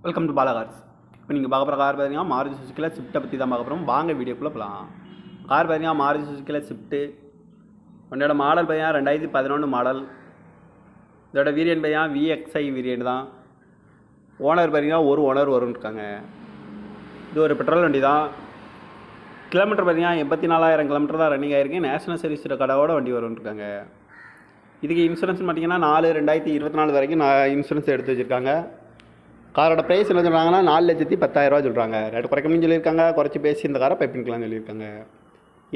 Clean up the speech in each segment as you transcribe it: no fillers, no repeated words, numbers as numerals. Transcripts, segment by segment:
Welcome to Bala cars. இப்போ நீங்கள் பார்க்க போகிற கார் பார்த்தீங்கன்னா மாருதி சுசுக்கியில் ஸ்விஃப்ட்டை பற்றி தான் பார்க்க போகிறோம். வாங்க வீடியோக்குள்ளே போகலாம். கார் பார்த்தீங்கன்னா மாருதி சுசுக்கியில் ஸ்விஃப்ட்டு. உன்னோட மாடல் பார்த்தீங்கன்னா 2011 மாடல். இதோட வேரியன்ட் பார்த்தீங்கன்னா VXI வேரியன்ட் தான். ஓனர் பார்த்தீங்கன்னா ஒரு ஓனர் வரும்னு இருக்காங்க. இது ஒரு பெட்ரோல் வண்டி தான். கிலோமீட்டர் பார்த்தீங்கன்னா 84,000 கிலோமீட்டர் தான் ரன்னிங் ஆகிருக்கு. நேஷனல் சர்வீஸ் ரெக்கார்டோட வண்டி வரும்னு இருக்காங்க. இதுக்கு இன்சூரன்ஸ் பார்த்தீங்கன்னா 4/2024 வரைக்கும் இன்சூரன்ஸ் எடுத்து வச்சுருக்காங்க. காரோட ப்ரைஸ் என்ன சொல்கிறாங்கன்னா 4,10,000 சொல்கிறாங்க. ரேட்டு குறைக்கணும்னு சொல்லியிருக்காங்க. குறைச்சி பேசி இந்த காரை பைப்பின்கலாம்னு சொல்லியிருக்காங்க.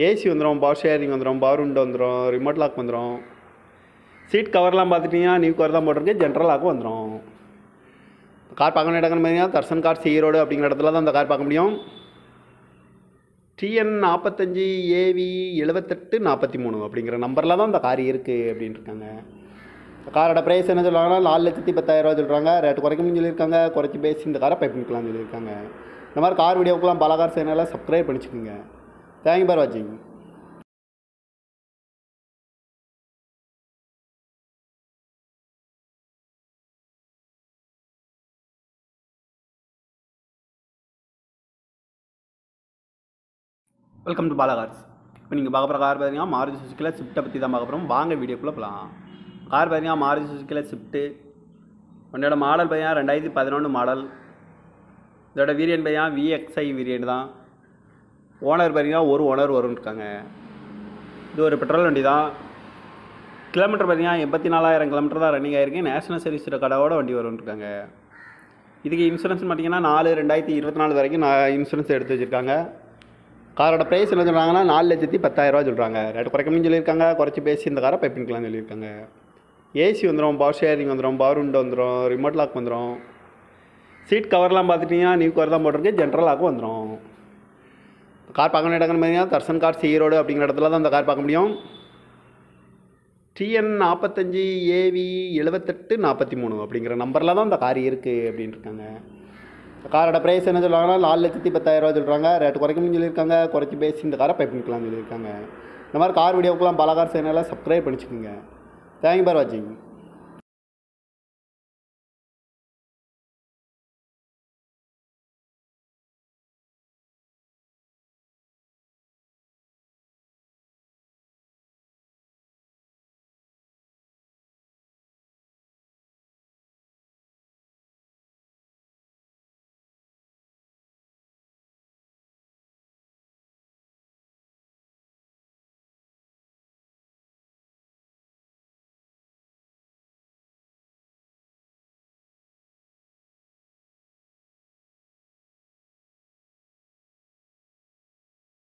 ஏசி வந்துடும், பவர் ஷேரிங் வந்துடும், பவர் விண்டோ வந்துடும், ரிமோட் லாக் வந்துடும். சீட் கவர்லாம் பார்த்துட்டிங்கன்னா நியூ கவர் தான் போட்டிருக்கு. ஜென்ரல் லாக்கும் வந்துடும். கார் பார்க்கணும் இடங்கன்னு பார்த்தீங்கன்னா தர்சன் கார்ஸ் ஈரோடு அப்படிங்கிற இடத்துல தான் அந்த கார் பார்க்க முடியும். TN 45 AV 7843 அப்படிங்கிற நம்பரில் தான் இந்த கார் இருக்குது அப்படின்னு இருக்காங்க. காரோட ப்ரைஸ் என்ன சொல்கிறாங்கன்னா 4,10,000 சொல்கிறாங்க. ரேட்டு குறைக்கணும்னு சொல்லியிருக்காங்க. குறைச்சி பேசி இந்த காரை பைப்பின்கலாம்னு சொல்லியிருக்காங்க. இந்த மாதிரி கார் வீடியோக்கெலாம் பாலா கார் சேனலில் சப்ஸ்கிரைப் பண்ணிச்சுக்கோங்க. தேங்க்யூ ஃபார் வாட்சிங். Welcome to Bala cars. இப்போ நீங்கள் பார்க்க போகிற கார் பார்த்தீங்கன்னா மாருதி சுசுக்கியில் ஸ்விஃப்ட்டை பற்றி தான் பார்க்க போகிறோம். வாங்க வீடியோக்குள்ளே போகலாம். கார் பார்த்தீங்கன்னா மாருதி சுசுக்கியில் ஸ்விஃப்ட்டு. உன்னோட மாடல் பார்த்தீங்கன்னா 2011 மாடல். இதோட வேரியன்ட் பார்த்தீங்கன்னா VXI வேரியன்ட் தான். ஓனர் பார்த்தீங்கன்னா ஒரு ஓனர் வரும்னு இருக்காங்க. இது ஒரு பெட்ரோல் வண்டி தான். கிலோமீட்டர் பார்த்தீங்கன்னா 84,000 கிலோமீட்டர் தான் ரன்னிங் ஆகிருக்கு. நேஷனல் சர்வீஸ் ரெக்கார்டோட வண்டி வரும்னு இருக்காங்க. இதுக்கு இன்சூரன்ஸ் பார்த்தீங்கன்னா 4/2024 வரைக்கும் இன்சூரன்ஸ் எடுத்து வச்சுருக்காங்க. காரோட ப்ரைஸ் என்ன சொல்கிறாங்கன்னா 4,10,000 சொல்கிறாங்க. ரேட்டு குறைக்கணும்னு சொல்லியிருக்காங்க. குறைச்சி பேசி இந்த காரை பைப்பின்கலாம்னு சொல்லியிருக்காங்க. ஏசி வந்துடும், பவர் ஷேரிங் வந்துடும், பவர் விண்டோ வந்துடும், ரிமோட் லாக் வந்துடும். சீட் கவர்லாம் பார்த்துட்டிங்கன்னா நியூ கவர் தான் போட்டிருக்கு. ஜென்ரல் லாக்கும் வந்துடும். கார் பார்க்கணும் இடங்கன்னு பார்த்தீங்கன்னா தர்சன் கார்ஸ் ஈரோடு அப்படிங்கிற இடத்துல தான் அந்த கார் பார்க்க முடியும். TN 45 AV 7843 அப்படிங்கிற நம்பரில் தான் இந்த கார் இருக்குது அப்படின்னு இருக்காங்க. காரோட ப்ரைஸ் என்ன சொல்கிறாங்கன்னா 4,10,000 சொல்கிறாங்க. ரேட்டு குறைக்கணும்னு சொல்லியிருக்காங்க. குறைச்சி பேசி இந்த காரை பைப்பின்கலாம்னு சொல்லியிருக்காங்க. இந்த மாதிரி கார் வீடியோக்கெலாம் பாலா கார் சேனலில் சப்ஸ்கிரைப் பண்ணிச்சுக்கோங்க. தேங்க்யூ ஃபார் வாட்சிங்.